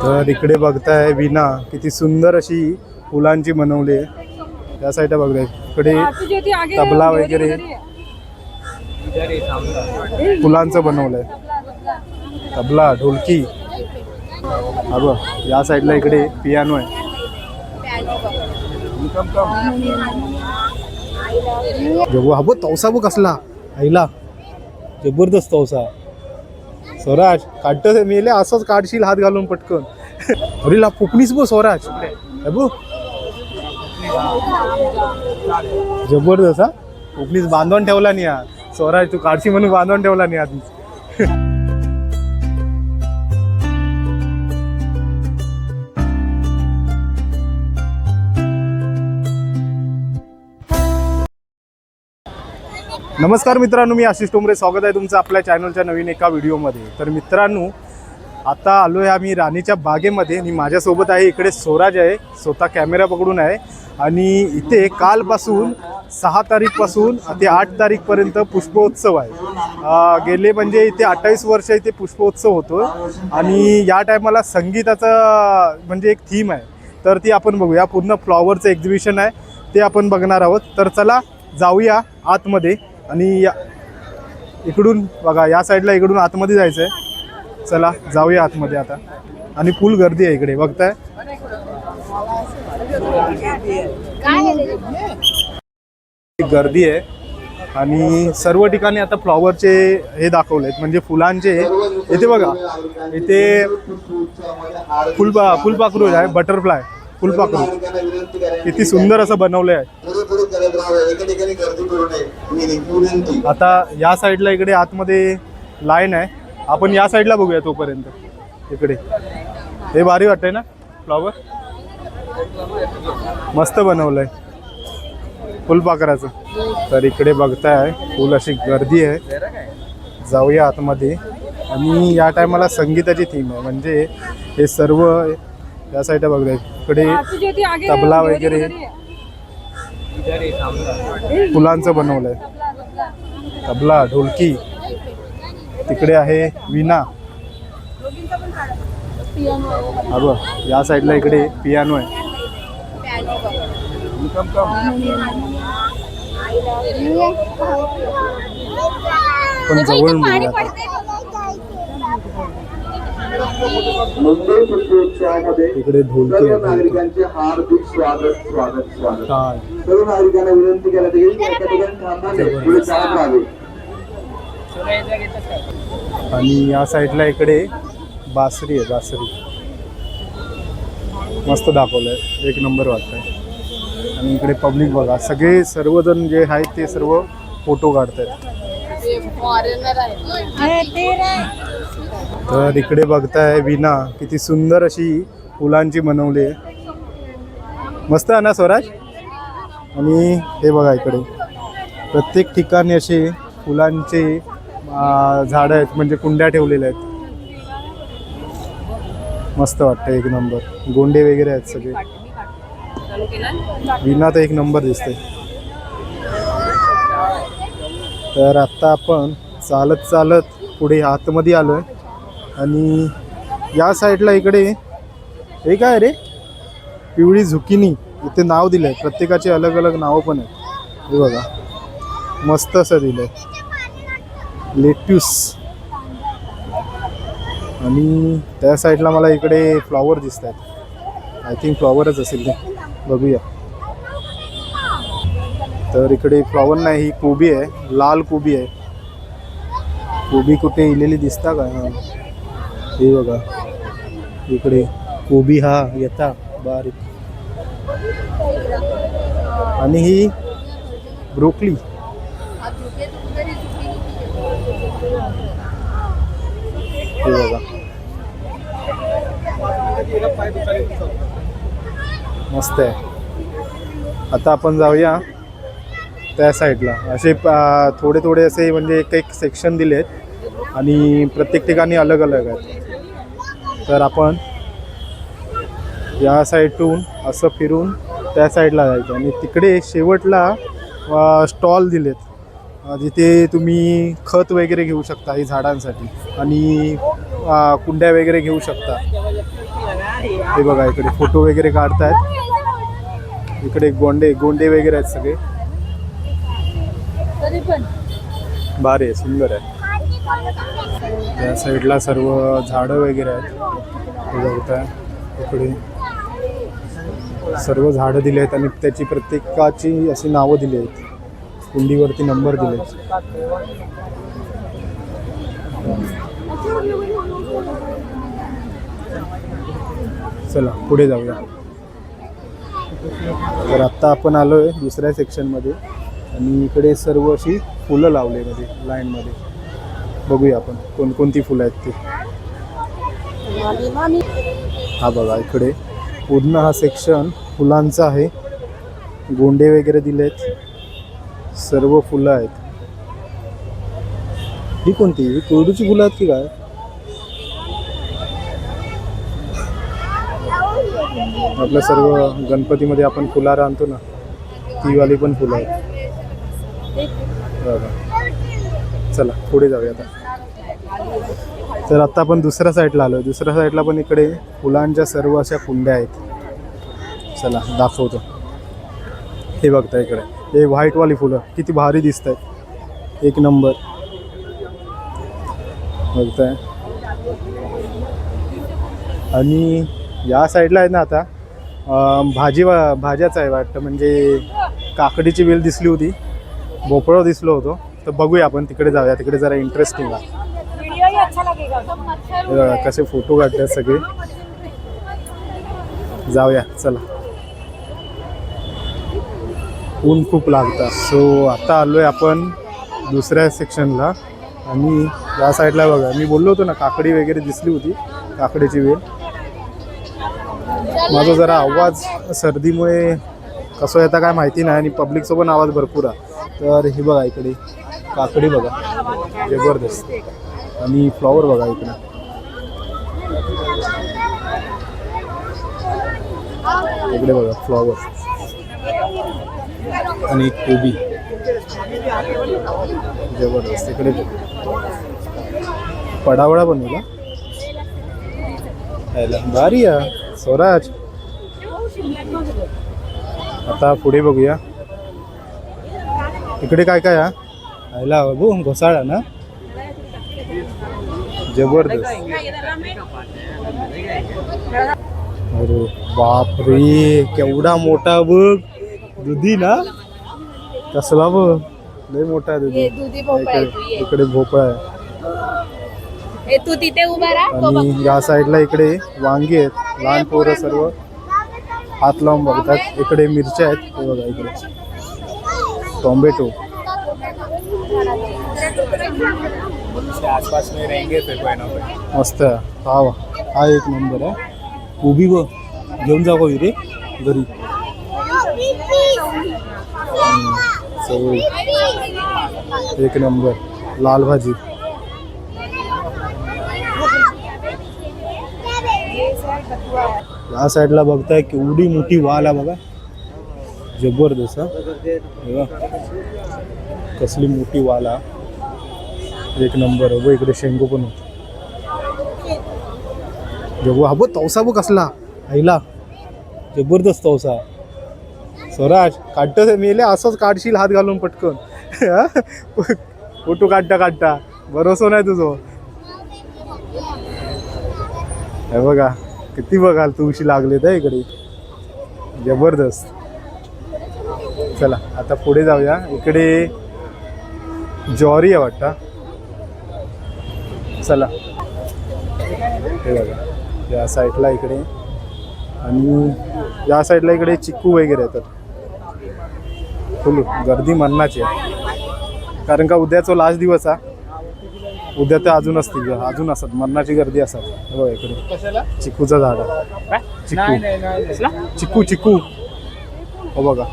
तर इकडे बघताय विना किती सुंदर अशी फुलांची बनवली आहे. त्या साईडला बघताय इकडे तबला वगैरे फुलांचं बनवलंय. तबला ढोलकी हा बघ. या साईडला इकडे पियानो आहे. हा बघ तवसा बघ कसला आईला जबरदस्त तवसा. स्वराज काढतोय मेले असंच काढशील हात घालून पटकन. अरे ला फुकणीस बो स्वराज बघ जबरदस्त. हा फुकणीस बांधून ठेवला नाही हा स्वराज. तू काढशी म्हणून बांधून ठेवला नाही आधीच. नमस्कार मित्रांनो, मी आशिष टोमरे. स्वागत आहे तुमचं आपल्या चॅनलच्या नवीन एका व्हिडिओमध्ये. तर मित्रांनो, आता आलो आहे आम्ही राणीच्या बागेमध्ये आणि माझ्यासोबत आहे इकडे स्वराज आहे. स्वतः कॅमेरा पकडून आहे. आणि इथे कालपासून 6 तारीखपासून ते 8 तारीखपर्यंत पुष्पोत्सव आहे. गेले म्हणजे इथे 28 वर्ष इथे पुष्पोत्सव होतो. आणि या टायमाला संगीताचं म्हणजे एक थीम आहे. तर ती आपण बघूया. पूर्ण फ्लॉवरचं एक्झिबिशन आहे ते आपण बघणार आहोत. तर चला जाऊया आतमध्ये. आणि या इकडून बघा या साईडला इकडून आतमध्ये जायचं आहे. चला जाऊया आतमध्ये आता. आणि फुल गर्दी आहे इकडे बघताय. गर्दी आहे आणि सर्व ठिकाणी आता फ्लॉवरचे हे दाखवले आहेत म्हणजे फुलांचे. इथे बघा इथे फुलपाखरू आहे, बटरफ्लाय फुलपाखरू किती सुंदर असं बनवलं आहे. आता या साईडला इकडे आतमध्ये लाईन आहे. आपण या साईडला बघूया तोपर्यंत. इकडे हे भारी वाटतंय ना फ्लॉवर. मस्त बनवलंय फुलपाखराचं. तर इकडे बघताय फुल अशी गर्दी आहे. जाऊया आतमध्ये. आणि या टायमाला संगीताची थीम आहे म्हणजे हे सर्व या साईडला बघताय. इकडे तबला वगैरे फुलांचं बनवलंय. तबला ढोलकी तिकडे आहे विना हा बघ. या साईडला इकडे पियानो आहे. पण जवळून इकडे ढोलकी आहे. हार्दिक स्वागत स्वागत स्वागत. सर्व नागरिकांना विनंती करण्यात येईल एका ठिकाणी थांबा पुढे चालत राहावे. आणि या साईडला इकडे बासरी आहे. बासरी मस्त दाखवलंय. एक नंबर वाटतंय. आणि इकडे पब्लिक बघा सगळे सर्वजण जे आहेत ते सर्व फोटो काढतात. तर इकडे बघताय विना किती सुंदर अशी फुलांची बनवली आहे. मस्त आहे ना स्वराज. आणि हे बघा इकडे प्रत्येक ठिकाणी असे फुलांचे झाडं आहेत म्हणजे कुंड्या ठेवलेल्या आहेत. मस्त वाटतं एक नंबर. गोंडे वगैरे आहेत सगळे. विना तर एक नंबर दिसते. तर आत्ता आपण चालत चालत पुढे आतमध्ये आलो आहे. आणि या साईडला इकडे हे काय रे पिवळी झुकिनी इथे नाव दिलं आहे. प्रत्येकाचे अलग अलग नावं पण आहेत. हे बघा मस्त असं दिलं आहे लेट्यूस. आणि त्या साईडला मला इकडे फ्लॉवर दिसत आहेत. आय थिंक फ्लॉवरच असेल ते. बघूया. तर इकडे फ्लॉवर नाही ही कोबी आहे. लाल कोबी आहे. कोबी कुठे इलेली दिसता का. हे बघा इकडे कोबी हा येता बारीक. आणि ही ब्रोकली. हे बघा मस्त आहे. आता आपण जाऊया त्या साईडला. असे थोडे थोडे असे म्हणजे एक एक सेक्शन दिले आहेत आणि प्रत्येक ठिकाणी अलग अलग आहेत. तर आपण या साईडून असं फिरून त्या साईडला जायचं. आणि तिकडे शेवटला स्टॉल दिलेत जिथे तुम्ही खत वगैरे घेऊ शकता ही झाडांसाठी. आणि कुंड्या वगैरे घेऊ शकता. हे बघा इकडे फोटो वगैरे काढतायत. इकडे गोंडे वगैरे आहेत सगळे. भारी आहे, सुंदर आहे. या साईडला सर्व झाडं वगैरे आहेत. हे बघताय इकडे सर्व झाडं दिली आहेत आणि त्याची प्रत्येकाची अशी नावं दिली आहेत. कुंडीवरती नंबर दिले. चला पुढे जाऊया. तर आत्ता आपण आलोय दुसऱ्या सेक्शनमध्ये आणि इकडे सर्व अशी फुलं लावले मध्ये लाईनमध्ये. बघूया आपण कोणकोणती फुलं आहेत ते. हा बघा इकडे पूर्ण हा सेक्शन फुलांचा आहे. गोंडे वगैरे दिलेत. सर्व फुलं आहेत. ही कोणती? ही कोरडूची फुलं आहेत की काय? आपल्या सर्व गणपतीमध्ये आपण फुलार आणतो ना, ती वाली पण फुलं आहेत. चला पुढे जाऊया आता. तर आता आपण दुसऱ्या साईडला आलो. दुसऱ्या साईडला पण इकडे फुलांच्या सर्व अशा कुंड्या आहेत. चला दाखवतो. हे बघता इकडे हे व्हाईटवाली फुलं किती भारी दिसत आहेत. एक नंबर बघताय. आणि या साईडला आहे ना आता भाज्याचं आहे वाटतं. म्हणजे काकडीची वेल दिसली होती, भोपळं दिसलो होतो. तर बघूया आपण तिकडे जाऊया. तिकडे जरा इंटरेस्टिंग आहे. कसे फोटो काढतात सगळे. जाऊया चला. ऊन खूप लागतं. सो आता आलोय आपण दुसऱ्या सेक्शनला. आणि या साईडला बघा मी बोललो होतो ना काकडी वगैरे दिसली होती, काकडीची वेल. माझा जरा आवाज सर्दीमुळे कसं येतं काय माहिती नाही आणि पब्लिकचा पण आवाज भरपूर आहे. तर हे बघा इकडे काकडी बघा जबरदस्त. आणि फ्लॉवर बघा इकडे. इकडे बघा फ्लॉवर आणि कोबी जबरदस्त. इकडे पडावळा बनवला भारी आहे. स्वराज आता पुढे बघूया. इकडे काय काय आयला बघू घोसाळा ना, जबरदस्त. अरे बापरे केवढा मोठा बघ. दुधी ना कसला बघ, लय मोठा दुधी. इकडे भोपळा आहे. तू तिथे उभा राहा. आणि या साईडला इकडे वांगी आहेत. लहान पोरं सर्व हात लावून बघतात. इकडे मिरच्या आहेत. हे बघा इकडे टोमॅटो. मस्त. हा एक नंबर आहे. कोबी बघ घेऊन जा कोबी रे घरी. एक नंबर. लाल भाजी. या साईडला बघताय केवढी मोठी वाल आहे बघा, जबरदस्त. कसली मोठी वाल आहे, एक नंबर. बघ इकडे शेंगो पण होत. हा बघ तवसा बघ कसला आईला, जबरदस्त तवसा. स्वराज काढतं मेले असंच काढशील हात घालून पटकन. फोटो काढता भरोसा नाही तुझं. हे बघा किती बघाल तुळशी लागले तर इकडे, जबरदस्त. चला आता पुढे जाऊया. इकडे ज्वारी आहे वाटतं. चला हे बघा या साईडला इकडे, आणि या साईडला इकडे चिक्कू वगैरे येतात. फुल गर्दी मरणाची आहे, कारण का उद्याचा लास्ट दिवस आहे. उद्या तर अजून असतील, अजून असतात मरणाची गर्दी असतात. बघा इकडे चिक्कूचं झाड आहे. चिक्कू चिक्कू हो बघा.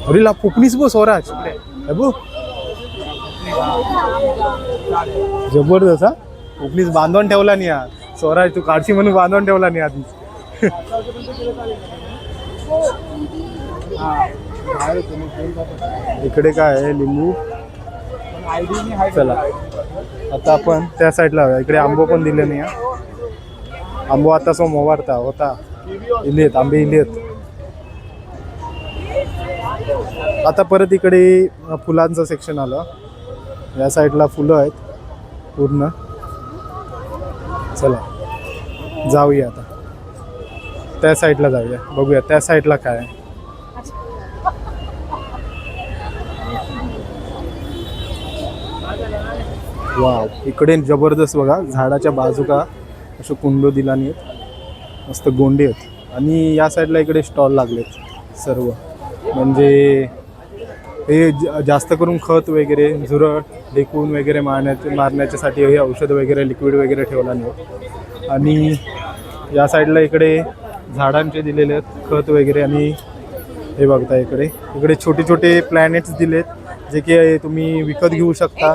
अरे ला कोकणीच बो स्वराज बो, जबरदस्त. हा कोकणीच बांधून ठेवला नाही हा स्वराज. तू काढशी म्हणून बांधून ठेवला नाही आधीच. इकडे काय आहे लिंबू. चला आता आपण त्या साईडला जाऊया. इकडे आंबो पण दिले नाही हा. आंबो आता सो मोवारता होता इलेत आंबे इलेत. आता परत इकडे फुलांचं सेक्शन आलं. या साईडला फुलं आहेत पूर्ण. चला जाऊया आता त्या साईडला जाऊया, बघूया त्या साईडला काय आहे. वाव, इकडे जबरदस्त बघा झाडाच्या बाजूका असे कुंड दिलानी आहेत, मस्त गोंडे आहेत. आणि या साईडला इकडे स्टॉल लागलेत सर्व. म्हणजे हे जास्त करून खत वगैरे झुरळ ढेकून वगैरे मारण्याच्यासाठी हे औषध वगैरे लिक्विड वगैरे ठेवला नाही. आणि या साईडला इकडे झाडांचे दिलेले आहेत खत वगैरे. आणि हे बघता इकडे छोटे छोटे प्लॅनेट्स दिलेत जे की तुम्ही विकत घेऊ शकता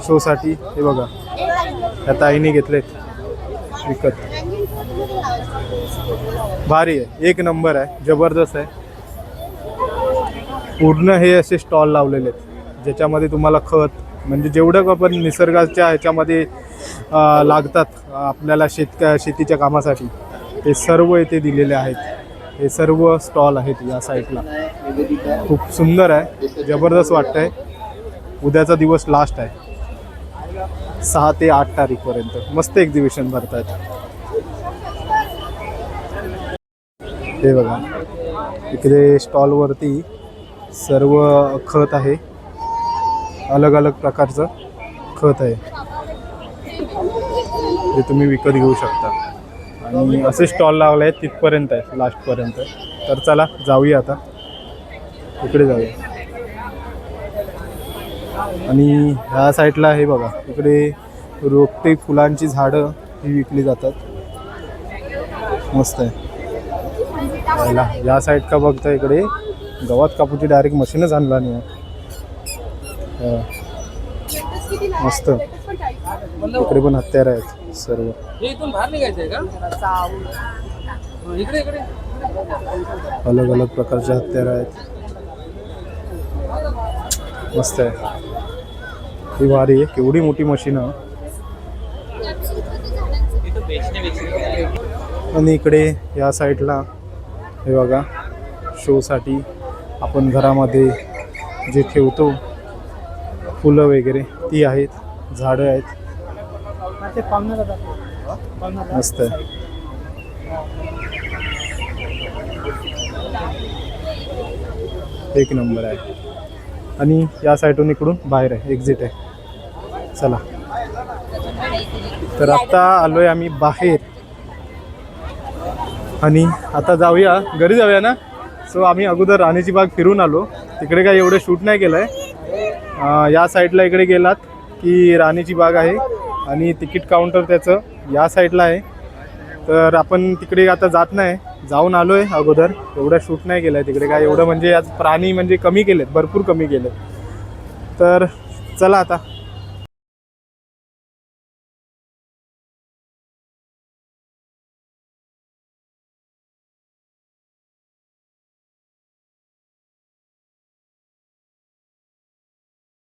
शोसाठी. हे बघा त्या ताईने घेतलेत विकत. भारी आहे, एक नंबर आहे, जबरदस्त आहे. पूर्ण हे असे स्टॉल लावलेले आहेत ज्याच्यामध्ये तुम्हाला खत म्हणजे जेवढं आपण निसर्गाच्या ह्याच्यामध्ये लागतात आपल्याला शेतीच्या कामासाठी ते सर्व इथे दिलेले आहेत. हे सर्व स्टॉल आहेत या साईडला. खूप सुंदर आहे, जबरदस्त वाटतं आहे. उद्याचा दिवस लास्ट आहे 6 ते 8 तारीखपर्यंत. मस्त एक्झिबिशन भरतात. हे बघा इकडे स्टॉलवरती सर्व खत आहे, अलग अलग प्रकारचं खत आहे जे तुम्ही विकत घेऊ शकता. आणि असे स्टॉल लावले आहेत तिथपर्यंत आहे लास्टपर्यंत. तर चला जाऊया आता इकडे जाऊया. आणि ह्या साईडला हे बघा इकडे रोपटे फुलांची झाडं ही विकली जातात. मस्त आहे. या साईड का बघता इकडे गवत कापूची डायरेक्ट मशीनच आणला नाही. मस्त. इकडे पण हत्यार आहेत सर्व. अलग अलग प्रकारचे हत्यार आहेत. मस्त आहे. ही भारी आहे, केवढी मोठी मशीन आहे. आणि इकडे या साईडला हे बघा शोसाठी आपण घरामध्ये जे ठेवतो फुलं वगैरे ती आहेत, झाडं आहेत. मस्त आहे. एक नंबर आहे. आणि या साईडून इकडून बाहेर आहे, एक्झिट आहे. चला तर आता आलोय आम्ही बाहेर आणि आता जाऊया घरी जाऊया ना. सो आम्ही अगोदर राणीची बाग फिरून आलो. तिकडे काय एवढं शूट नाही केलं आहे. या साईडला इकडे गेलात की राणीची बाग आहे आणि तिकीट काउंटर त्याचं या साईडला आहे. तर आपण तिकडे आता जात नाही, जाऊन आलो आहे अगोदर. एवढं शूट नाही केलं आहे तिकडे काय एवढं. म्हणजे आज प्राणी म्हणजे कमी केलेत, भरपूर कमी केलेत. तर चला आता